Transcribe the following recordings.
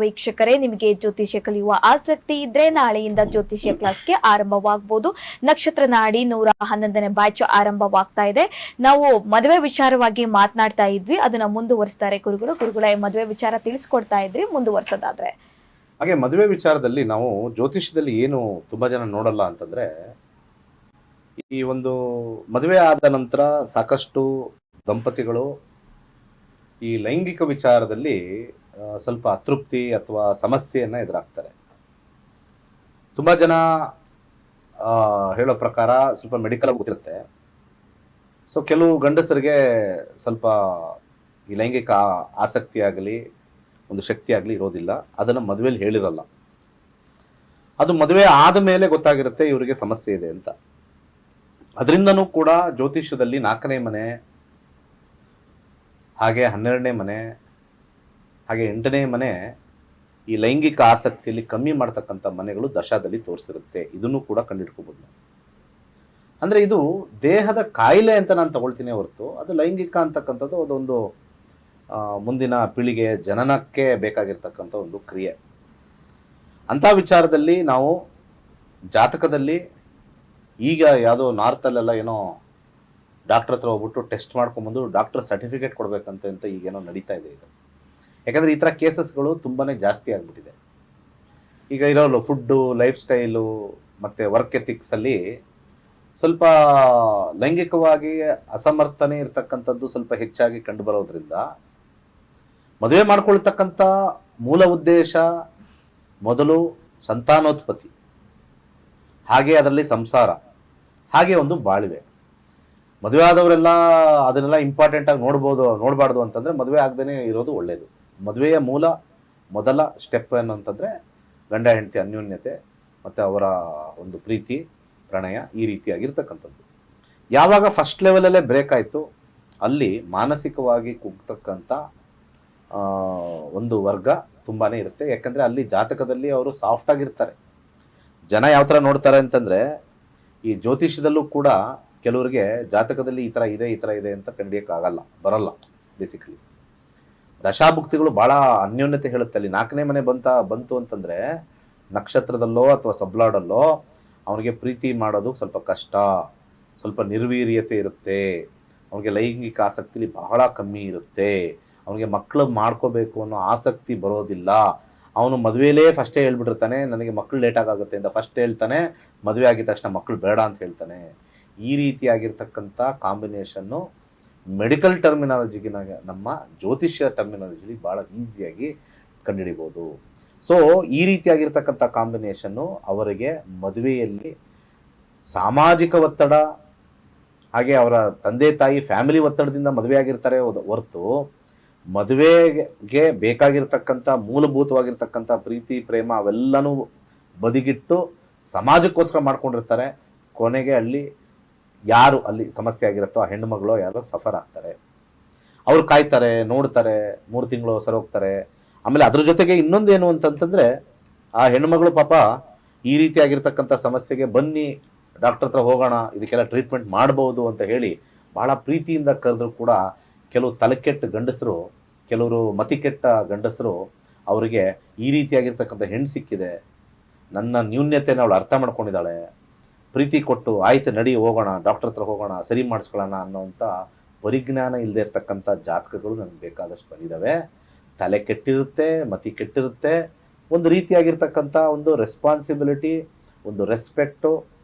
ವೀಕ್ಷಕರೇ, ನಿಮಗೆ ಜ್ಯೋತಿಷ್ಯ ಕಲಿಯುವ ಆಸಕ್ತಿ ಇದ್ರೆ ನಾಳೆಯಿಂದ ಜ್ಯೋತಿಷ್ಯ ಕ್ಲಾಸ್ಗೆ ಆರಂಭವಾಗಬಹುದು. ನಕ್ಷತ್ರ ನಾಡಿ 111ನೇ ಬ್ಯಾಚ್ ಆರಂಭವಾಗ್ತಾ ಇದೆ. ನಾವು ಮದುವೆ ವಿಚಾರವಾಗಿ ಮಾತನಾಡ್ತಾ ಇದ್ವಿ, ಅದನ್ನ ಮುಂದುವರಿಸ್ತಾರೆ ಗುರುಗಳ ಮದುವೆ ವಿಚಾರ ತಿಳಿಸ್ಕೊಡ್ತಾ ಇದ್ರಿ, ಮುಂದುವರ್ಸೋದಾದ್ರೆ. ಹಾಗೆ ಮದುವೆ ವಿಚಾರದಲ್ಲಿ ನಾವು ಜ್ಯೋತಿಷ್ಯದಲ್ಲಿ ಏನು ತುಂಬಾ ಜನ ನೋಡಲ್ಲ ಅಂತಂದ್ರೆ, ಈ ಒಂದು ಮದುವೆ ಆದ ನಂತರ ಸಾಕಷ್ಟು ದಂಪತಿಗಳು ಈ ಲೈಂಗಿಕ ವಿಚಾರದಲ್ಲಿ ಸ್ವಲ್ಪ ಅತೃಪ್ತಿ ಅಥವಾ ಸಮಸ್ಯೆಯನ್ನ ಎದುರಾಗ್ತಾರೆ. ತುಂಬಾ ಜನ ಹೇಳೋ ಪ್ರಕಾರ ಸ್ವಲ್ಪ ಮೆಡಿಕಲ್ ಗೊತ್ತಿರುತ್ತೆ. ಸೊ ಕೆಲವು ಗಂಡಸರಿಗೆ ಸ್ವಲ್ಪ ಈ ಲೈಂಗಿಕ ಆಸಕ್ತಿ ಆಗಲಿ ಒಂದು ಶಕ್ತಿ ಆಗಲಿ ಇರೋದಿಲ್ಲ, ಅದನ್ನ ಮದುವೆಯಲ್ಲಿ ಹೇಳಿರಲ್ಲ. ಅದು ಮದುವೆ ಆದ ಮೇಲೆ ಗೊತ್ತಾಗಿರುತ್ತೆ ಇವರಿಗೆ ಸಮಸ್ಯೆ ಇದೆ ಅಂತ. ಅದರಿಂದನೂ ಕೂಡ ಜ್ಯೋತಿಷ್ಯದಲ್ಲಿ 4ನೇ ಮನೆ, ಹಾಗೆ 12ನೇ ಮನೆ, ಹಾಗೆ 8ನೇ ಮನೆ ಈ ಲೈಂಗಿಕ ಆಸಕ್ತಿಯಲ್ಲಿ ಕಮ್ಮಿ ಮಾಡ್ತಕ್ಕಂಥ ಮನೆಗಳು ದಶಾದಲ್ಲಿ ತೋರಿಸಿರುತ್ತೆ. ಇದನ್ನು ಕೂಡ ಕಂಡಿಡ್ಕೋಬಹುದು. ಅಂದ್ರೆ ಇದು ದೇಹದ ಕಾಯಿಲೆ ಅಂತ ನಾನು ತಗೊಳ್ತೀನಿ ಹೊರತು ಅದು ಲೈಂಗಿಕ ಅಂತಕ್ಕಂಥದ್ದು ಅದೊಂದು ಮುಂದಿನ ಪೀಳಿಗೆ ಜನನಕ್ಕೆ ಬೇಕಾಗಿರ್ತಕ್ಕಂಥ ಒಂದು ಕ್ರಿಯೆ. ಅಂತ ವಿಚಾರದಲ್ಲಿ ನಾವು ಜಾತಕದಲ್ಲಿ ಈಗ ಯಾವುದೋ ನಾರ್ತಲ್ಲೆಲ್ಲ ಏನೋ ಡಾಕ್ಟರ್ ಹತ್ರ ಹೋಗ್ಬಿಟ್ಟು ಟೆಸ್ಟ್ ಮಾಡ್ಕೊಂಬಂದು ಡಾಕ್ಟರ್ ಸರ್ಟಿಫಿಕೇಟ್ ಕೊಡ್ಬೇಕಂತ ಈಗೇನೋ ನಡೀತಾ ಇದೆ ಇದು. ಯಾಕಂದ್ರೆ ಈ ಥರ ಕೇಸಸ್ಗಳು ತುಂಬಾನೇ ಜಾಸ್ತಿ ಆಗ್ಬಿಟ್ಟಿದೆ. ಈಗ ಇರೋಲ್ಲ ಫುಡ್ಡು, ಲೈಫ್ ಸ್ಟೈಲು ಮತ್ತೆ ವರ್ಕ್ ಎಥಿಕ್ಸ್ ಅಲ್ಲಿ ಸ್ವಲ್ಪ ಲೈಂಗಿಕವಾಗಿ ಅಸಮರ್ಥನೆ ಇರ್ತಕ್ಕಂಥದ್ದು ಸ್ವಲ್ಪ ಹೆಚ್ಚಾಗಿ ಕಂಡು ಬರೋದ್ರಿಂದ ಮದುವೆ ಮಾಡ್ಕೊಳ್ತಕ್ಕಂಥ ಮೂಲ ಉದ್ದೇಶ ಮೊದಲು ಸಂತಾನೋತ್ಪತ್ತಿ, ಹಾಗೆ ಅದರಲ್ಲಿ ಸಂಸಾರ, ಹಾಗೆ ಒಂದು ಬಾಳ್ವೆ. ಮದುವೆ ಆದವರೆಲ್ಲ ಅದನ್ನೆಲ್ಲ ಇಂಪಾರ್ಟೆಂಟ್ ಆಗಿ ನೋಡಬಾರ್ದು ಅಂತಂದ್ರೆ ಮದುವೆ ಆಗದೇನೆ ಇರೋದು ಒಳ್ಳೇದು. ಮದುವೆಯ ಮೊದಲ ಸ್ಟೆಪ್ ಏನಂತಂದ್ರೆ ಗಂಡ ಹೆಂಡತಿ ಅನ್ಯೋನ್ಯತೆ ಮತ್ತೆ ಅವರ ಒಂದು ಪ್ರೀತಿ ಪ್ರಣಯ ಈ ರೀತಿಯಾಗಿರ್ತಕ್ಕಂಥದ್ದು. ಯಾವಾಗ ಫಸ್ಟ್ ಲೆವೆಲಲ್ಲೇ ಬ್ರೇಕ್ ಆಯಿತು ಅಲ್ಲಿ ಮಾನಸಿಕವಾಗಿ ಕುಗ್ತಕ್ಕಂಥ ಒಂದು ವರ್ಗ ತುಂಬಾನೇ ಇರುತ್ತೆ. ಯಾಕಂದ್ರೆ ಅಲ್ಲಿ ಜಾತಕದಲ್ಲಿ ಅವರು ಸಾಫ್ಟ್ ಆಗಿರ್ತಾರೆ. ಜನ ಯಾವ ಥರ ನೋಡ್ತಾರೆ ಅಂತಂದ್ರೆ, ಈ ಜ್ಯೋತಿಷ್ಯದಲ್ಲೂ ಕೂಡ ಕೆಲವರಿಗೆ ಜಾತಕದಲ್ಲಿ ಈ ಥರ ಇದೆ ಅಂತ ಕಂಡಿಡಿಯಕ್ಕಾಗಲ್ಲ, ಬರಲ್ಲ. ಬೇಸಿಕಲಿ ದಶಾಭುಕ್ತಿಗಳು ಬಹಳ ಅನ್ಯೋನ್ಯತೆ ಹೇಳುತ್ತೆ. ಅಲ್ಲಿ 4ನೇ ಮನೆ ಬಂತು ಅಂತಂದ್ರೆ ನಕ್ಷತ್ರದಲ್ಲೋ ಅಥವಾ ಸಬ್ಲಾಡಲ್ಲೋ ಅವನಿಗೆ ಪ್ರೀತಿ ಮಾಡೋದು ಸ್ವಲ್ಪ ಕಷ್ಟ, ಸ್ವಲ್ಪ ನಿರ್ವೀರ್ಯತೆ ಇರುತ್ತೆ, ಅವನಿಗೆ ಲೈಂಗಿಕ ಆಸಕ್ತಿಲಿ ಬಹಳ ಕಮ್ಮಿ ಇರುತ್ತೆ, ಅವನಿಗೆ ಮಕ್ಕಳು ಮಾಡ್ಕೋಬೇಕು ಅನ್ನೋ ಆಸಕ್ತಿ ಬರೋದಿಲ್ಲ. ಅವನು ಮದುವೆಲೇ ಫಸ್ಟೇ ಹೇಳ್ಬಿಟ್ಟಿರ್ತಾನೆ ನನಗೆ ಮಕ್ಕಳು ಲೇಟಾಗಿ ಆಗುತ್ತೆ ಅಂತ ಫಸ್ಟ್ ಹೇಳ್ತಾನೆ, ಮದುವೆ ಆಗಿದ ತಕ್ಷಣ ಮಕ್ಕಳು ಬೇಡ ಅಂತ ಹೇಳ್ತಾನೆ. ಈ ರೀತಿಯಾಗಿರ್ತಕ್ಕಂಥ ಕಾಂಬಿನೇಷನ್ನು ಮೆಡಿಕಲ್ ಟರ್ಮಿನಾಲಜಿಗಿನ ನಮ್ಮ ಜ್ಯೋತಿಷ್ಯ ಟರ್ಮಿನಾಲಜಿಲಿ ಭಾಳ ಈಸಿಯಾಗಿ ಕಂಡುಹಿಡಿಬೋದು. ಸೊ ಈ ರೀತಿಯಾಗಿರ್ತಕ್ಕಂಥ ಕಾಂಬಿನೇಷನ್ನು ಅವರಿಗೆ ಮದುವೆಯಲ್ಲಿ ಸಾಮಾಜಿಕ ಒತ್ತಡ, ಹಾಗೆ ಅವರ ತಂದೆ ತಾಯಿ ಫ್ಯಾಮಿಲಿ ಒತ್ತಡದಿಂದ ಮದುವೆ ಆಗಿರ್ತಾರೆ ಹೊರತು ಮದುವೆಗೆ ಬೇಕಾಗಿರ್ತಕ್ಕಂಥ ಮೂಲಭೂತವಾಗಿರ್ತಕ್ಕಂಥ ಪ್ರೀತಿ ಪ್ರೇಮ ಅವೆಲ್ಲನೂ ಬದಿಗಿಟ್ಟು ಸಮಾಜಕ್ಕೋಸ್ಕರ ಮಾಡ್ಕೊಂಡಿರ್ತಾರೆ. ಕೊನೆಗೆ ಯಾರು ಅಲ್ಲಿ ಸಮಸ್ಯೆ ಆಗಿರುತ್ತೋ ಆ ಹೆಣ್ಣುಮಗಳು ಯಾರು ಸಫರ್ ಆಗ್ತಾರೆ. ಅವ್ರು ಕಾಯ್ತಾರೆ, ನೋಡ್ತಾರೆ, 3 ತಿಂಗಳು ಸರೋಗ್ತಾರೆ. ಆಮೇಲೆ ಅದ್ರ ಜೊತೆಗೆ ಇನ್ನೊಂದೇನು ಅಂತಂತಂದ್ರೆ, ಆ ಹೆಣ್ಣುಮಗಳು ಪಾಪ ಈ ರೀತಿಯಾಗಿರ್ತಕ್ಕಂಥ ಸಮಸ್ಯೆಗೆ ಬನ್ನಿ ಡಾಕ್ಟರ್ ಹತ್ರ ಹೋಗೋಣ, ಇದಕ್ಕೆಲ್ಲ ಟ್ರೀಟ್ಮೆಂಟ್ ಮಾಡ್ಬೋದು ಅಂತ ಹೇಳಿ ಬಹಳ ಪ್ರೀತಿಯಿಂದ ಕರೆದ್ರು ಕೂಡ ಕೆಲವು ತಲೆಕೆಟ್ಟ ಗಂಡಸರು, ಕೆಲವರು ಮತಿಕೆಟ್ಟ ಗಂಡಸರು ಅವರಿಗೆ ಈ ರೀತಿಯಾಗಿರ್ತಕ್ಕಂಥ ಹೆಣ್ಣು ಸಿಕ್ಕಿದೆ, ನನ್ನ ನ್ಯೂನ್ಯತೆನ ಅವಳು ಅರ್ಥ ಮಾಡ್ಕೊಂಡಿದ್ದಾಳೆ, ಪ್ರೀತಿ ಕೊಟ್ಟು ಆಯ್ತು ನಡಿ ಹೋಗೋಣ, ಡಾಕ್ಟರ್ ಹತ್ರ ಹೋಗೋಣ, ಸರಿ ಮಾಡಿಸ್ಕೊಳ್ಳೋಣ ಅನ್ನೋಂಥ ಪರಿಜ್ಞಾನ ಇಲ್ಲದೆ ಇರ್ತಕ್ಕಂಥ ಜಾತಕಗಳು ನನಗೆ ಬೇಕಾದಷ್ಟು ಬಂದಿದ್ದಾವೆ. ತಲೆ ಕೆಟ್ಟಿರುತ್ತೆ, ಮತಿ ಕೆಟ್ಟಿರುತ್ತೆ, ಒಂದು ರೀತಿಯಾಗಿರ್ತಕ್ಕಂಥ ಒಂದು ರೆಸ್ಪಾನ್ಸಿಬಿಲಿಟಿ, ಒಂದು ರೆಸ್ಪೆಕ್ಟು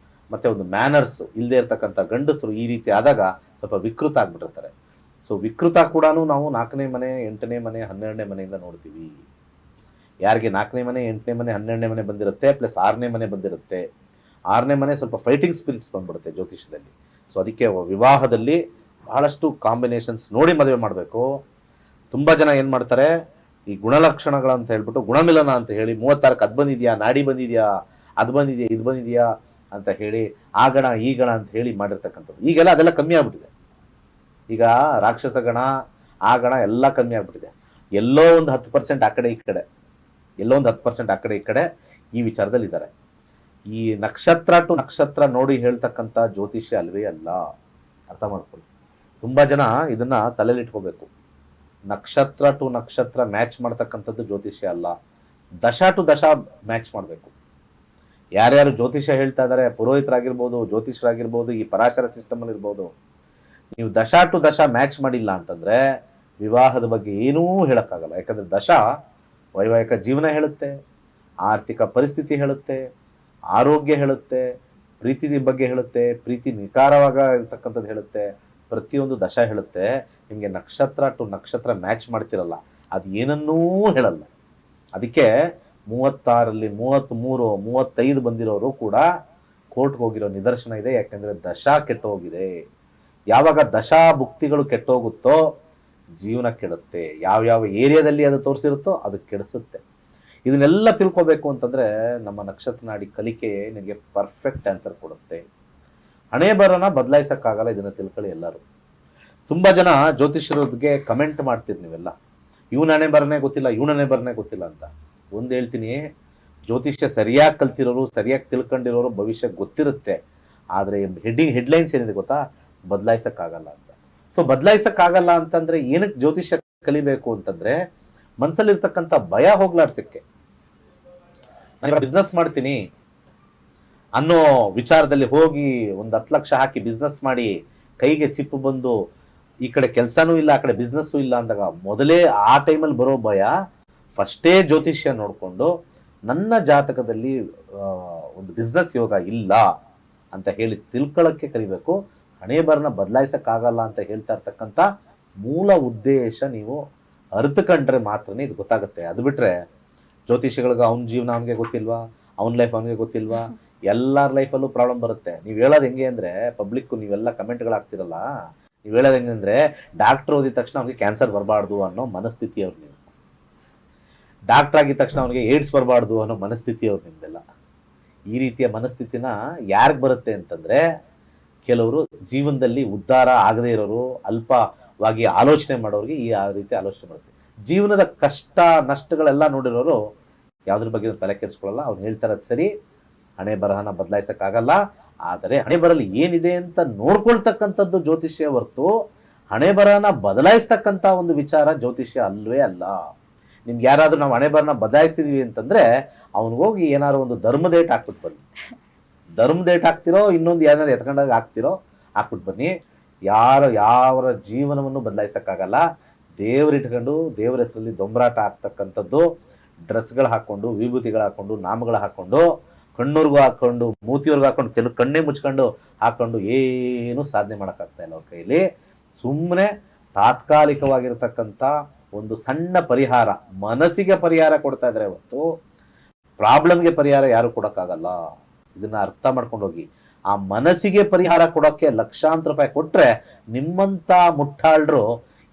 ಮತ್ತು ಒಂದು ಮ್ಯಾನರ್ಸು ಇಲ್ಲದೆ ಇರ್ತಕ್ಕಂಥ ಗಂಡಸರು ಈ ರೀತಿ ಆದಾಗ ಸ್ವಲ್ಪ ವಿಕೃತ ಆಗಿಬಿಟ್ಟಿರ್ತಾರೆ. ಸೊ ವಿಕೃತ ಕೂಡ ನಾವು 4ನೇ ಮನೆ, 8ನೇ ಮನೆ, 12ನೇ ಮನೆಯಿಂದ ನೋಡ್ತೀವಿ. ಯಾರಿಗೆ 4ನೇ ಮನೆ, 8ನೇ ಮನೆ, 12ನೇ ಮನೆ ಬಂದಿರುತ್ತೆ ಪ್ಲಸ್ 6ನೇ ಮನೆ ಬಂದಿರುತ್ತೆ. 6ನೇ ಮನೆ ಸ್ವಲ್ಪ ಫೈಟಿಂಗ್ ಸ್ಪಿರಿಟ್ಸ್ ಬಂದ್ಬಿಡುತ್ತೆ ಜ್ಯೋತಿಷದಲ್ಲಿ. ಸೊ ಅದಕ್ಕೆ ವಿವಾಹದಲ್ಲಿ ಬಹಳಷ್ಟು ಕಾಂಬಿನೇಷನ್ಸ್ ನೋಡಿ ಮದುವೆ ಮಾಡಬೇಕು. ತುಂಬ ಜನ ಏನು ಮಾಡ್ತಾರೆ, ಈ ಗುಣಲಕ್ಷಣಗಳಂತ ಹೇಳ್ಬಿಟ್ಟು ಗುಣಮಿಲನ ಅಂತ ಹೇಳಿ 36ಕ್ಕೆ ಅದು ಬಂದಿದೆಯಾ, ನಾಡಿ ಬಂದಿದೆಯಾ, ಅದು ಬಂದಿದೆಯಾ, ಇದು ಬಂದಿದೆಯಾ ಅಂತ ಹೇಳಿ ಆ ಗಣ ಈ ಗಣ ಅಂತ ಹೇಳಿ ಮಾಡಿರ್ತಕ್ಕಂಥದ್ದು. ಈಗೆಲ್ಲ ಅದೆಲ್ಲ ಕಮ್ಮಿ ಆಗ್ಬಿಟ್ಟಿದೆ. ಈಗ ರಾಕ್ಷಸ ಗಣ ಆ ಗಣ ಎಲ್ಲ ಕಮ್ಮಿ ಆಗ್ಬಿಟ್ಟಿದೆ. ಎಲ್ಲೋ ಒಂದು 10% ಆ ಕಡೆ ಈ ಕಡೆ, ಎಲ್ಲೋ ಒಂದು 10% ಆ ಕಡೆ ಈ ಕಡೆ ಈ ವಿಚಾರದಲ್ಲಿ ಇದ್ದಾರೆ. ಈ ನಕ್ಷತ್ರ ಟು ನಕ್ಷತ್ರ ನೋಡಿ ಹೇಳ್ತಕ್ಕಂಥ ಜ್ಯೋತಿಷ್ಯ ಅಲ್ವೇ ಅಲ್ಲ, ಅರ್ಥ ಮಾಡ್ಕೊಳ್ಳಿ. ತುಂಬ ಜನ ಇದನ್ನ ತಲೆಯಲ್ಲಿ ಇಟ್ಕೋಬೇಕು. ನಕ್ಷತ್ರ ಟು ನಕ್ಷತ್ರ ಮ್ಯಾಚ್ ಮಾಡ್ತಕ್ಕಂಥದ್ದು ಜ್ಯೋತಿಷ್ಯ ಅಲ್ಲ. ದಶಾ ಟು ದಶಾ ಮ್ಯಾಚ್ ಮಾಡಬೇಕು. ಯಾರ್ಯಾರು ಜ್ಯೋತಿಷ್ಯ ಹೇಳ್ತಾ ಇದ್ದಾರೆ, ಪುರೋಹಿತರಾಗಿರ್ಬೋದು, ಜ್ಯೋತಿಷರಾಗಿರ್ಬೋದು, ಈ ಪರಾಶರ ಸಿಸ್ಟಮಲ್ಲಿ ಇರ್ಬೋದು, ನೀವು ದಶಾ ಟು ದಶಾ ಮ್ಯಾಚ್ ಮಾಡಿಲ್ಲ ಅಂತಂದ್ರೆ ವಿವಾಹದ ಬಗ್ಗೆ ಏನೂ ಹೇಳಕ್ಕಾಗಲ್ಲ. ಯಾಕಂದ್ರೆ ದಶಾ ವೈವಾಹಿಕ ಜೀವನ ಹೇಳುತ್ತೆ, ಆರ್ಥಿಕ ಪರಿಸ್ಥಿತಿ ಹೇಳುತ್ತೆ, ಆರೋಗ್ಯ ಹೇಳುತ್ತೆ, ಪ್ರೀತಿ ಬಗ್ಗೆ ಹೇಳುತ್ತೆ, ಪ್ರೀತಿ ನಿಖಾರವಾಗ ಇರ್ತಕ್ಕಂಥದ್ದು ಹೇಳುತ್ತೆ, ಪ್ರತಿಯೊಂದು ದಶಾ ಹೇಳುತ್ತೆ. ನಿಮಗೆ ನಕ್ಷತ್ರ ಟು ನಕ್ಷತ್ರ ಮ್ಯಾಚ್ ಮಾಡ್ತಿರಲ್ಲ, ಅದು ಏನನ್ನೂ ಹೇಳಲ್ಲ. ಅದಕ್ಕೆ 36ರಲ್ಲಿ 33 35 ಬಂದಿರೋರು ಕೂಡ ಕೋರ್ಟ್ಗೆ ಹೋಗಿರೋ ನಿದರ್ಶನ ಇದೆ. ಯಾಕೆಂದ್ರೆ ದಶಾ ಕೆಟ್ಟೋಗಿದೆ. ಯಾವಾಗ ದಶಾ ಭುಕ್ತಿಗಳು ಕೆಟ್ಟೋಗುತ್ತೋ ಜೀವನ ಕೆಡುತ್ತೆ. ಯಾವ್ಯಾವ ಏರಿಯಾದಲ್ಲಿ ಅದು ತೋರಿಸಿರುತ್ತೋ ಅದು ಕೆಡಿಸುತ್ತೆ. ಇದನ್ನೆಲ್ಲ ತಿಳ್ಕೊಬೇಕು ಅಂತಂದ್ರೆ ನಮ್ಮ ನಕ್ಷತ್ರ ನಾಡಿ ಕಲಿಕೆ ನಿಮಗೆ ಪರ್ಫೆಕ್ಟ್ ಆನ್ಸರ್ ಕೊಡುತ್ತೆ. ಹಣೆ ಬರನ ಬದಲಾಯಿಸಕ್ಕಾಗಲ್ಲ, ಇದನ್ನ ತಿಳ್ಕೊಳ್ಳಿ ಎಲ್ಲರೂ. ತುಂಬಾ ಜನ ಜ್ಯೋತಿಷ್ಯರಿಗೆ ಕಮೆಂಟ್ ಮಾಡ್ತೀರಿ ನೀವೆಲ್ಲ, ಇವನ ಹಣೆ ಬರನೇ ಗೊತ್ತಿಲ್ಲ, ಇವನ ಹಣೆ ಬರನೇ ಗೊತ್ತಿಲ್ಲ ಅಂತ. ಒಂದು ಹೇಳ್ತೀನಿ, ಜ್ಯೋತಿಷ್ಯ ಸರಿಯಾಗಿ ಕಲ್ತಿರೋರು, ಸರಿಯಾಗಿ ತಿಳ್ಕೊಂಡಿರೋರು ಭವಿಷ್ಯ ಗೊತ್ತಿರುತ್ತೆ. ಆದರೆ ಹೆಡ್ಲೈನ್ಸ್ ಏನಿದೆ ಗೊತ್ತಾ, ಬದಲಾಯಿಸಕ್ಕಾಗಲ್ಲ ಅಂತ. ಸೊ ಬದಲಾಯಿಸಕ್ಕಾಗಲ್ಲ ಅಂತಂದ್ರೆ ಏನಕ್ಕೆ ಜ್ಯೋತಿಷ್ಯ ಕಲಿಬೇಕು ಅಂತಂದ್ರೆ ಮನ್ಸಲ್ಲಿರ್ತಕ್ಕಂಥ ಭಯ ಹೋಗ್ಲಾಡ್ಸಕ್ಕೆ. ನಾನು ಬಿಸ್ನೆಸ್ ಮಾಡ್ತೀನಿ ಅನ್ನೋ ವಿಚಾರದಲ್ಲಿ ಹೋಗಿ ಒಂದು 10 ಲಕ್ಷ ಹಾಕಿ ಬಿಸ್ನೆಸ್ ಮಾಡಿ ಕೈಗೆ ಚಿಪ್ಪು ಬಂದು ಈ ಕಡೆ ಕೆಲಸನೂ ಇಲ್ಲ, ಆ ಕಡೆ ಬಿಸ್ನೆಸ್ಸು ಇಲ್ಲ ಅಂದಾಗ ಮೊದಲೇ ಆ ಟೈಮಲ್ಲಿ ಬರೋ ಭಯ, ಫಸ್ಟೇ ಜ್ಯೋತಿಷ್ಯ ನೋಡಿಕೊಂಡು ನನ್ನ ಜಾತಕದಲ್ಲಿ ಒಂದು ಬಿಸ್ನೆಸ್ ಯೋಗ ಇಲ್ಲ ಅಂತ ಹೇಳಿ ತಿಳ್ಕೊಳ್ಳೋಕ್ಕೆ ಕಲಿಬೇಕು. ಹಣೆ ಬರನ ಬದಲಾಯಿಸಕ್ಕಾಗಲ್ಲ ಅಂತ ಹೇಳ್ತಾ ಇರ್ತಕ್ಕಂಥ ಮೂಲ ಉದ್ದೇಶ ನೀವು ಅರ್ಥಕೊಂಡ್ರೆ ಮಾತ್ರನೇ ಇದು ಗೊತ್ತಾಗುತ್ತೆ. ಅದು ಬಿಟ್ರೆ ಜ್ಯೋತಿಷಿಗಳಿಗೆ ಅವ್ನ ಜೀವನ ಅವನಿಗೆ ಗೊತ್ತಿಲ್ವಾ, ಅವನ ಲೈಫ್ ಅವನಿಗೆ ಗೊತ್ತಿಲ್ವಾ, ಎಲ್ಲರ ಲೈಫಲ್ಲೂ ಪ್ರಾಬ್ಲಮ್ ಬರುತ್ತೆ. ನೀವು ಹೇಳೋದು ಹೆಂಗೆ ಅಂದರೆ, ಪಬ್ಲಿಕ್ ನೀವೆಲ್ಲ ಕಮೆಂಟ್ಗಳಾಗ್ತಿರಲ್ಲ, ನೀವು ಹೇಳೋದು ಹೆಂಗೆ ಅಂದರೆ ಡಾಕ್ಟರ್ ಓದಿದ ತಕ್ಷಣ ಅವನಿಗೆ ಕ್ಯಾನ್ಸರ್ ಬರಬಾರ್ದು ಅನ್ನೋ ಮನಸ್ಥಿತಿ ಅವ್ರು. ನೀವು ಡಾಕ್ಟರ್ ಆಗಿದ ತಕ್ಷಣ ಅವನಿಗೆ ಏಡ್ಸ್ ಬರಬಾರ್ದು ಅನ್ನೋ ಮನಸ್ಥಿತಿ ಅವ್ರು ನಿಮ್ದೆಲ್ಲ. ಈ ರೀತಿಯ ಮನಸ್ಥಿತಿನ ಯಾರಿಗೆ ಬರುತ್ತೆ ಅಂತಂದರೆ, ಕೆಲವರು ಜೀವನದಲ್ಲಿ ಉದ್ಧಾರ ಆಗದೇ ಇರೋರು, ಅಲ್ಪವಾಗಿ ಆಲೋಚನೆ ಮಾಡೋರಿಗೆ ಈ ರೀತಿ ಆಲೋಚನೆ ಬರುತ್ತೆ. ಜೀವನದ ಕಷ್ಟ ನಷ್ಟಗಳೆಲ್ಲ ನೋಡಿರೋರು ಯಾವುದ್ರ ಬಗ್ಗೆ ತಲೆ ಕೆಡಿಸ್ಕೊಳ್ಳಲ್ಲ. ಅವ್ನು ಹೇಳ್ತಾರದು ಸರಿ, ಹಣೆ ಬರಹನ ಬದಲಾಯಿಸಕ್ಕಾಗಲ್ಲ, ಆದರೆ ಹಣೆ ಬರಲಿ ಏನಿದೆ ಅಂತ ನೋಡ್ಕೊಳ್ತಕ್ಕಂಥದ್ದು ಜ್ಯೋತಿಷ್ಯ ಹೊರತು ಹಣೆ ಬರಹನ ಬದಲಾಯಿಸ್ತಕ್ಕಂಥ ಒಂದು ವಿಚಾರ ಜ್ಯೋತಿಷ್ಯ ಅಲ್ವೇ ಅಲ್ಲ. ನಿಮ್ಗೆ ಯಾರಾದ್ರೂ ನಾವು ಹಣೆ ಬರಹನ ಬದಲಾಯಿಸ್ತಿದೀವಿ ಅಂತಂದ್ರೆ ಅವ್ನಿಗೋಗಿ ಏನಾದ್ರು ಒಂದು ಧರ್ಮದೇಟ್ ಹಾಕ್ಬಿಟ್ಟು ಬನ್ನಿ. ಧರ್ಮದೇಟ್ ಹಾಕ್ತಿರೋ ಇನ್ನೊಂದು ಏನಾರು ಎತ್ಕೊಂಡಾಗ ಹಾಕ್ತಿರೋ ಹಾಕ್ಬಿಟ್ಟು ಬನ್ನಿ. ಯಾವ ಜೀವನವನ್ನು ಬದಲಾಯಿಸಕ್ಕಾಗಲ್ಲ. ದೇವರಿಟ್ಕೊಂಡು ದೇವರ ಹೆಸರಲ್ಲಿ ದೊಂಬರಾಟ ಆಗ್ತಕ್ಕಂಥದ್ದು, ಡ್ರೆಸ್ಗಳು ಹಾಕ್ಕೊಂಡು, ವಿಭೂತಿಗಳು ಹಾಕ್ಕೊಂಡು, ನಾಮಗಳು ಹಾಕ್ಕೊಂಡು, ಕಣ್ಣೂರ್ಗೂ ಹಾಕ್ಕೊಂಡು, ಮೂತಿಯವ್ರಿಗೂ ಹಾಕೊಂಡು, ಕೆಲವು ಕಣ್ಣೇ ಮುಚ್ಕೊಂಡು ಹಾಕ್ಕೊಂಡು ಏನು ಸಾಧನೆ ಮಾಡೋಕ್ಕಾಗ್ತಾ ಇಲ್ಲ ಅವ್ರ ಕೈಲಿ. ಸುಮ್ಮನೆ ತಾತ್ಕಾಲಿಕವಾಗಿರ್ತಕ್ಕಂಥ ಒಂದು ಸಣ್ಣ ಪರಿಹಾರ, ಮನಸ್ಸಿಗೆ ಪರಿಹಾರ ಕೊಡ್ತಾ ಇದ್ದಾರೆ ಹೊರತು ಪ್ರಾಬ್ಲಮ್ಗೆ ಪರಿಹಾರ ಯಾರು ಕೊಡೋಕ್ಕಾಗಲ್ಲ. ಇದನ್ನ ಅರ್ಥ ಮಾಡ್ಕೊಂಡು ಹೋಗಿ. ಆ ಮನಸ್ಸಿಗೆ ಪರಿಹಾರ ಕೊಡೋಕ್ಕೆ ಲಕ್ಷಾಂತರ ರೂಪಾಯಿ ಕೊಟ್ರೆ ನಿಮ್ಮಂತ ಮುಟ್ಟಾಳ್ರು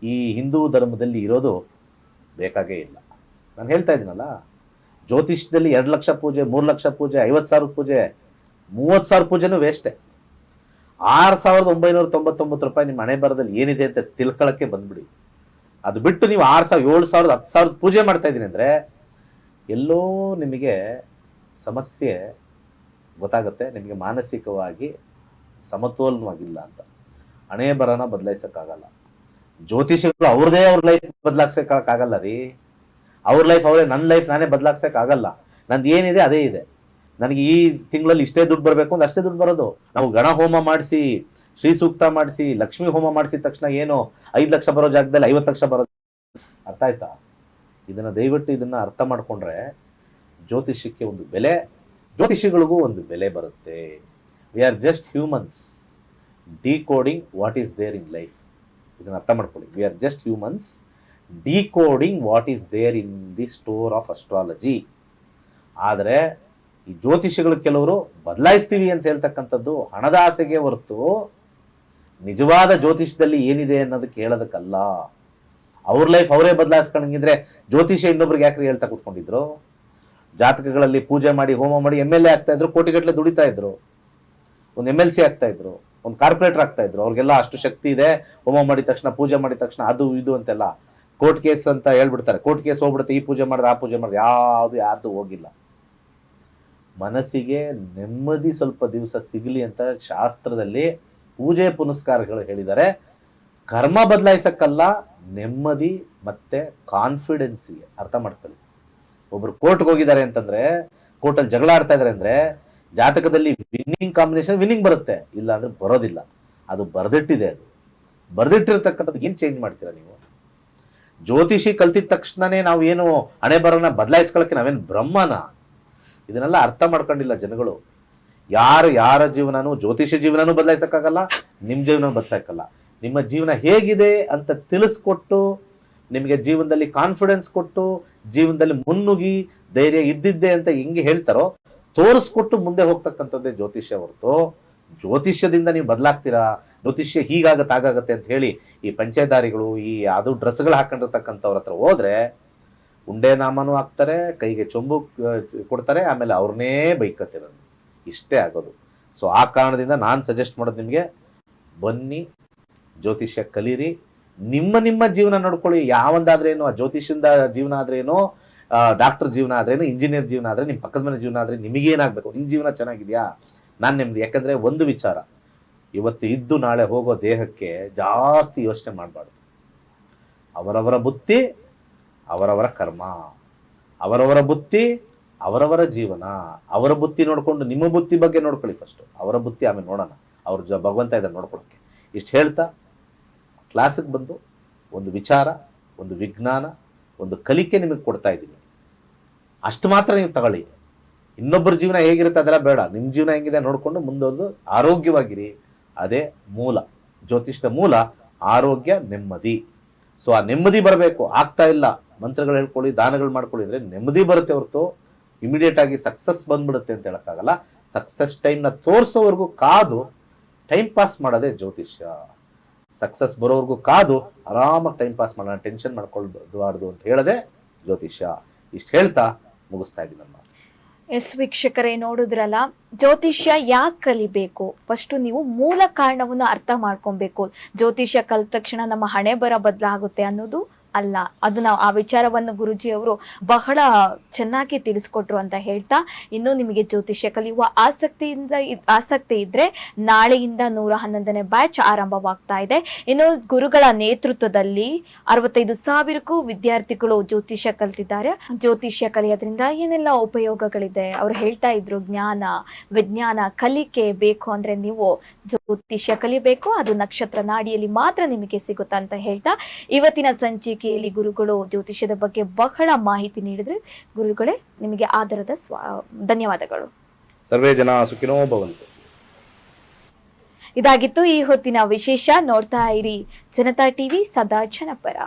ಈ ಹಿಂದೂ ಧರ್ಮದಲ್ಲಿ ಇರೋದು ಬೇಕಾಗೇ ಇಲ್ಲ. ನಾನು ಹೇಳ್ತಾ ಇದ್ದೀನಲ್ಲ, ಜ್ಯೋತಿಷ್ಯದಲ್ಲಿ 2 ಲಕ್ಷ ಪೂಜೆ, 3 ಲಕ್ಷ ಪೂಜೆ, 50,000 ಪೂಜೆ, 30,000 ಪೂಜೆನೂ ವೇಸ್ಟೆ. 6,999 ರೂಪಾಯಿ ನಿಮ್ಮ ಹಣೆ ಬರದಲ್ಲಿ ಏನಿದೆ ಅಂತ ತಿಳ್ಕೊಳ್ಳೋಕ್ಕೆ ಬಂದ್ಬಿಡಿ. ಅದು ಬಿಟ್ಟು ನೀವು 6,000, 7,000, 10,000 ಪೂಜೆ ಮಾಡ್ತಾ ಇದ್ದೀನಿ ಅಂದರೆ ಎಲ್ಲೋ ನಿಮಗೆ ಸಮಸ್ಯೆ ಗೊತ್ತಾಗುತ್ತೆ. ನಿಮಗೆ ಮಾನಸಿಕವಾಗಿ ಸಮತೋಲನವಾಗಿಲ್ಲ ಅಂತ. ಹಣೆ ಬರನ ಬದಲಾಯಿಸಕ್ಕಾಗಲ್ಲ. ಜ್ಯೋತಿಷಿಗಳು ಅವ್ರದೇ ಅವ್ರ ಲೈಫ್ ಬದಲಾಯಿಸಕ್ಕಾಗಲ್ಲ ರೀ. ಅವ್ರ ಲೈಫ್ ಅವರೇ, ನನ್ನ ಲೈಫ್ ನಾನೇ ಬದಲಾಯಿಸಕ್ಕಾಗಲ್ಲ. ನಂದು ಏನಿದೆ ಅದೇ ಇದೆ. ನನಗೆ ಈ ತಿಂಗಳಲ್ಲಿ ಇಷ್ಟೇ ದುಡ್ಡು ಬರಬೇಕು ಅಂದ್ರೆ ಅಷ್ಟೇ ದುಡ್ಡು ಬರೋದು. ನಾವು ಗಣ ಹೋಮ ಮಾಡಿಸಿ, ಶ್ರೀ ಸೂಕ್ತ ಮಾಡಿಸಿ, ಲಕ್ಷ್ಮೀ ಹೋಮ ಮಾಡಿಸಿದ ತಕ್ಷಣ ಏನು 5 ಲಕ್ಷ ಬರೋ ಜಾಗದಲ್ಲಿ 50 ಲಕ್ಷ ಬರೋದು. ಅರ್ಥ ಆಯ್ತಾ? ದಯವಿಟ್ಟು ಇದನ್ನ ಅರ್ಥ ಮಾಡ್ಕೊಂಡ್ರೆ ಜ್ಯೋತಿಷ್ಯಕ್ಕೆ ಒಂದು ಬೆಲೆ, ಜ್ಯೋತಿಷಿಗಳಿಗೂ ಒಂದು ಬೆಲೆ ಬರುತ್ತೆ. We are just humans decoding what is there in life. ಇದನ್ನ ಅರ್ಥ ಮಾಡ್ಕೊಳ್ಳಿ. We are just humans decoding what is there in the store of astrology. ಆದರೆ ಈ ಜ್ಯೋತಿಷಿಗಳು ಕೆಲವರು ಬದಲಾಯಿಸ್ತೀವಿ ಅಂತ ಹೇಳ್ತಕ್ಕಂಥದ್ದು ಹಣದ ಆಸೆಗೆ ಹೊರತು ನಿಜವಾದ ಜ್ಯೋತಿಷದಲ್ಲಿ ಏನಿದೆ ಅನ್ನೋದಕ್ಕೆ ಹೇಳೋದಕ್ಕಲ್ಲ. ಅವ್ರ ಲೈಫ್ ಅವರೇ ಬದಲಾಯಿಸ್ಕೊಂಡಂಗಿದ್ರೆ ಜ್ಯೋತಿಷ ಇನ್ನೊಬ್ರಿಗೆ ಯಾಕ್ರಿ ಹೇಳ್ತಾ ಕೂತ್ಕೊಂಡಿದ್ರು? ಜಾತಕಗಳಲ್ಲಿ ಪೂಜೆ ಮಾಡಿ, ಹೋಮ ಮಾಡಿ MLA ಆಗ್ತಾ ಇದ್ರು, ಕೋಟಿಗಟ್ಟಲೆ ದುಡಿತಾ ಇದ್ರು. ಒಂದು MLC ಆಗ್ತಾ ಇದ್ರು, ಒಂದು ಕಾರ್ಪೊರೇಟರ್ ಆಗ್ತಾ ಇದ್ರು. ಅವ್ರಿಗೆಲ್ಲ ಅಷ್ಟು ಶಕ್ತಿ ಇದೆ. ಹೋಮ ಮಾಡಿದ ತಕ್ಷಣ, ಪೂಜೆ ಮಾಡಿದ ತಕ್ಷಣ ಅದು ಇದು ಅಂತೆಲ್ಲ ಕೋರ್ಟ್ ಕೇಸ್ ಅಂತ ಹೇಳ್ಬಿಡ್ತಾರೆ. ಕೋರ್ಟ್ ಕೇಸ್ ಹೋಗ್ಬಿಡುತ್ತೆ, ಈ ಪೂಜೆ ಮಾಡಿದ್ರೆ ಆ ಪೂಜೆ ಮಾಡಿದ್ರೆ ಯಾರ್ದು ಹೋಗಿಲ್ಲ. ಮನಸ್ಸಿಗೆ ನೆಮ್ಮದಿ ಸ್ವಲ್ಪ ದಿವಸ ಸಿಗಲಿ ಅಂತ ಶಾಸ್ತ್ರದಲ್ಲಿ ಪೂಜೆ ಪುನಸ್ಕಾರಗಳು ಹೇಳಿದ್ದಾರೆ. ಕರ್ಮ ಬದಲಾಯಿಸಕ್ಕಲ್ಲ, ನೆಮ್ಮದಿ ಮತ್ತೆ ಕಾನ್ಫಿಡೆನ್ಸಿಗೆ. ಅರ್ಥ ಮಾಡ್ಕೊಳ್ಳಿ. ಒಬ್ರು ಕೋರ್ಟ್ಗೆ ಹೋಗಿದ್ದಾರೆ ಅಂತಂದ್ರೆ, ಕೋರ್ಟಲ್ಲಿ ಜಗಳ ಆಡ್ತಾ ಇದಾರೆ ಅಂದ್ರೆ ಜಾತಕದಲ್ಲಿ ವಿನ್ನಿಂಗ್ ಕಾಂಬಿನೇಷನ್ ವಿನ್ನಿಂಗ್ ಬರುತ್ತೆ, ಇಲ್ಲ ಅಂದ್ರೆ ಬರೋದಿಲ್ಲ. ಅದು ಬರ್ದಿಟ್ಟಿದೆ. ಅದು ಬರ್ದಿಟ್ಟಿರ್ತಕ್ಕಂಥದ್ದು ಏನ್ ಚೇಂಜ್ ಮಾಡ್ತೀರಾ ನೀವು? ಜ್ಯೋತಿಷಿ ಕಲ್ತಿದ ತಕ್ಷಣನೇ ನಾವು ಏನು ಹಣೆ ಬರೋನ ಬದಲಾಯಿಸ್ಕೊಳ್ಳಕ್ಕೆ ನಾವೇನು ಬ್ರಹ್ಮನ? ಇದನ್ನೆಲ್ಲ ಅರ್ಥ ಮಾಡ್ಕೊಂಡಿಲ್ಲ ಜನಗಳು. ಯಾರ ಜೀವನನೂ, ಜ್ಯೋತಿಷ ಜೀವನನೂ ಬದಲಾಯಿಸಕ್ಕಾಗಲ್ಲ, ನಿಮ್ ಜೀವನ ಬದಲಾಯಿಸಕ್ಕಲ್ಲ. ನಿಮ್ಮ ಜೀವನ ಹೇಗಿದೆ ಅಂತ ತಿಳಿಸ್ಕೊಟ್ಟು, ನಿಮಗೆ ಜೀವನದಲ್ಲಿ ಕಾನ್ಫಿಡೆನ್ಸ್ ಕೊಟ್ಟು, ಜೀವನದಲ್ಲಿ ಮುನ್ನುಗ್ಗಿ ಧೈರ್ಯ ಇದ್ದಿದ್ದೆ ಅಂತ ಹೆಂಗೆ ಹೇಳ್ತಾರೋ ತೋರಿಸ್ಕೊಟ್ಟು ಮುಂದೆ ಹೋಗ್ತಕ್ಕಂಥದ್ದೇ ಜ್ಯೋತಿಷ್ಯ ಹೊರತು, ಜ್ಯೋತಿಷ್ಯದಿಂದ ನೀವು ಬದಲಾಗ್ತೀರಾ, ಜ್ಯೋತಿಷ್ಯ ಹೀಗಾಗತ್ತೆ ಅಂತ ಹೇಳಿ ಈ ಪಂಚೆದಾರಿಗಳು, ಈ ಅದು ಡ್ರೆಸ್ಗಳು ಹಾಕೊಂಡಿರ್ತಕ್ಕಂಥವ್ರ ಹತ್ರ ಹೋದ್ರೆ ಉಂಡೆ ನಾಮನೂ ಹಾಕ್ತಾರೆ, ಕೈಗೆ ಚೊಂಬು ಕೊಡ್ತಾರೆ, ಆಮೇಲೆ ಅವ್ರನ್ನೇ ಬೈಕತ್ತಿರೋದು. ಇಷ್ಟೇ ಆಗೋದು. ಸೊ ಆ ಕಾರಣದಿಂದ ನಾನು ಸಜೆಸ್ಟ್ ಮಾಡೋದು ನಿಮಗೆ, ಬನ್ನಿ ಜ್ಯೋತಿಷ್ಯ ಕಲೀರಿ, ನಿಮ್ಮ ಜೀವನ ನೋಡ್ಕೊಳ್ಳಿ. ಯಾವಂದಾದ್ರೇನು, ಆ ಜ್ಯೋತಿಷ್ಯದ ಜೀವನ ಆದ್ರೇನು, ಡಾಕ್ಟರ್ ಜೀವನ ಆದ್ರೇನು, ಇಂಜಿನಿಯರ್ ಜೀವನ ಆದ್ರೆ, ನಿಮ್ಮ ಪಕ್ಕದ ಮನೆ ಜೀವನ ಆದ್ರೆ ನಿಮಗೇನಾಗಬೇಕು? ನಿಮ್ಮ ಜೀವನ ಚೆನ್ನಾಗಿದೆಯಾ? ನಾನು ನಿಮ್ದು. ಯಾಕಂದ್ರೆ ಒಂದು ವಿಚಾರ, ಇವತ್ತು ಇದ್ದು ನಾಳೆ ಹೋಗೋ ದೇಹಕ್ಕೆ ಜಾಸ್ತಿ ಯೋಚನೆ ಮಾಡಬಾರ್ದು. ಅವರವರ ಬುದ್ಧಿ ಅವರವರ ಕರ್ಮ, ಅವರವರ ಬುದ್ಧಿ ಅವರವರ ಜೀವನ. ಅವರ ಬುದ್ಧಿ ನೋಡ್ಕೊಂಡು ನಿಮ್ಮ ಬುದ್ಧಿ ಬಗ್ಗೆ ನೋಡ್ಕೊಳ್ಳಿ ಫಸ್ಟ್, ಅವರ ಬುದ್ಧಿ ಆಮೇಲೆ ನೋಡೋಣ. ಅವ್ರ ಭಗವಂತ ಇದನ್ನು ನೋಡ್ಕೊಳಕ್ಕೆ. ಇಷ್ಟು ಹೇಳ್ತಾ ಕ್ಲಾಸಿಗೆ ಬಂದು ಒಂದು ವಿಚಾರ, ಒಂದು ವಿಜ್ಞಾನ, ಒಂದು ಕಲಿಕೆ ನಿಮಗೆ ಕೊಡ್ತಾ ಇದ್ದೀನಿ. ಅಷ್ಟು ಮಾತ್ರ ನೀವು ತಗೊಳ್ಳಿ. ಇನ್ನೊಬ್ಬರ ಜೀವನ ಹೇಗಿರುತ್ತೆ ಅದೆಲ್ಲ ಬೇಡ. ನಿಮ್ಮ ಜೀವನ ಹೆಂಗಿದೆ ನೋಡ್ಕೊಂಡು ಮುಂದೊಂದು ಆರೋಗ್ಯವಾಗಿರಿ. ಅದೇ ಮೂಲ. ಜ್ಯೋತಿಷ್ಯದ ಮೂಲ ಆರೋಗ್ಯ, ನೆಮ್ಮದಿ. ಸೊ ಆ ನೆಮ್ಮದಿ ಬರಬೇಕು. ಆಗ್ತಾ ಇಲ್ಲ, ಮಂತ್ರಗಳು ಹೇಳ್ಕೊಳ್ಳಿ, ದಾನಗಳು ಮಾಡ್ಕೊಳ್ಳಿ ಅಂದ್ರೆ ನೆಮ್ಮದಿ ಬರುತ್ತೆ ಹೊರತು ಇಮಿಡಿಯೇಟ್ ಆಗಿ ಸಕ್ಸಸ್ ಬಂದ್ಬಿಡುತ್ತೆ ಅಂತ ಹೇಳಕ್ಕಾಗಲ್ಲ. ಸಕ್ಸಸ್ ಟೈಮ್ನ ತೋರಿಸೋವರೆಗೂ ಕಾದು ಟೈಮ್ ಪಾಸ್ ಮಾಡೋದೇ ಜ್ಯೋತಿಷ್ಯ. ಸಕ್ಸಸ್ ಬರೋವರೆಗೂ ಕಾದು ಆರಾಮಾಗಿ ಟೈಮ್ ಪಾಸ್ ಮಾಡೋಣ, ಟೆನ್ಷನ್ ಮಾಡ್ಕೊಳ್ಬಾರ್ದು ಅಂತ ಹೇಳದೆ ಜ್ಯೋತಿಷ್ಯ. ಇಷ್ಟು ಹೇಳ್ತಾ ಮುಗಿಸ್ತಾ ಇದ್ದೀನಿ ನಮ್ಮ. ಎಸ್ ವೀಕ್ಷಕರೇ, ನೋಡಿದ್ರಲ್ಲ, ಜ್ಯೋತಿಷ್ಯ ಯಾಕೆ ಕಲಿಬೇಕು? ಫಸ್ಟ್ ನೀವು ಮೂಲ ಕಾರಣವನ್ನು ಅರ್ಥ ಮಾಡ್ಕೊಬೇಕು. ಜ್ಯೋತಿಷ್ಯ ಕಲಿತ ತಕ್ಷಣ ನಮ್ಮ ಹಣೆ ಬರ ಬದಲಾಗುತ್ತೆ ಅನ್ನೋದು ಅಲ್ಲ. ಅದು ನಾವು ಆ ವಿಚಾರವನ್ನು ಗುರುಜಿಯವರು ಬಹಳ ಚೆನ್ನಾಗಿ ತಿಳಿಸ್ಕೊಟ್ರು ಅಂತ ಹೇಳ್ತಾ, ಇನ್ನು ನಿಮಗೆ ಜ್ಯೋತಿಷ್ಯ ಕಲಿಯುವ ಆಸಕ್ತಿ ಇದ್ರೆ ನಾಳೆಯಿಂದ 111ನೇ ಬ್ಯಾಚ್ ಆರಂಭವಾಗ್ತಾ ಇದೆ. ಇನ್ನು ಗುರುಗಳ ನೇತೃತ್ವದಲ್ಲಿ 65,000ಕ್ಕೂ ವಿದ್ಯಾರ್ಥಿಗಳು ಜ್ಯೋತಿಷ್ಯ ಕಲಿತಿದ್ದಾರೆ. ಜ್ಯೋತಿಷ್ಯ ಕಲಿಯೋದ್ರಿಂದ ಏನೆಲ್ಲ ಉಪಯೋಗಗಳಿದೆ ಅವ್ರು ಹೇಳ್ತಾ ಇದ್ರು. ಜ್ಞಾನ, ವಿಜ್ಞಾನ, ಕಲಿಕೆ ಬೇಕು ಅಂದ್ರೆ ನೀವು ಜ್ಯೋತಿಷ್ಯ ಕಲಿಬೇಕು. ಅದು ನಕ್ಷತ್ರ ನಾಡಿಯಲ್ಲಿ ಮಾತ್ರ ನಿಮಗೆ ಸಿಗುತ್ತಾ ಅಂತ ಹೇಳ್ತಾ, ಇವತ್ತಿನ ಸಂಚಿಕೆಯಲ್ಲಿ ಗುರುಗಳು ಜ್ಯೋತಿಷ್ಯದ ಬಗ್ಗೆ ಬಹಳ ಮಾಹಿತಿ ನೀಡಿದ್ರೆ. ಗುರುಗಳೇ, ನಿಮಗೆ ಆದರದ ಧನ್ಯವಾದಗಳು. ಸರ್ವೇ ಜನ ಸುಖಿನೋ ಭವಂತು. ಇದಾಗಿತ್ತು ಈ ಹೊತ್ತಿನ ವಿಶೇಷ. ನೋಡ್ತಾ ಇರಿ ಜನತಾ ಟಿವಿ, ಸದಾ ಜನಪರ.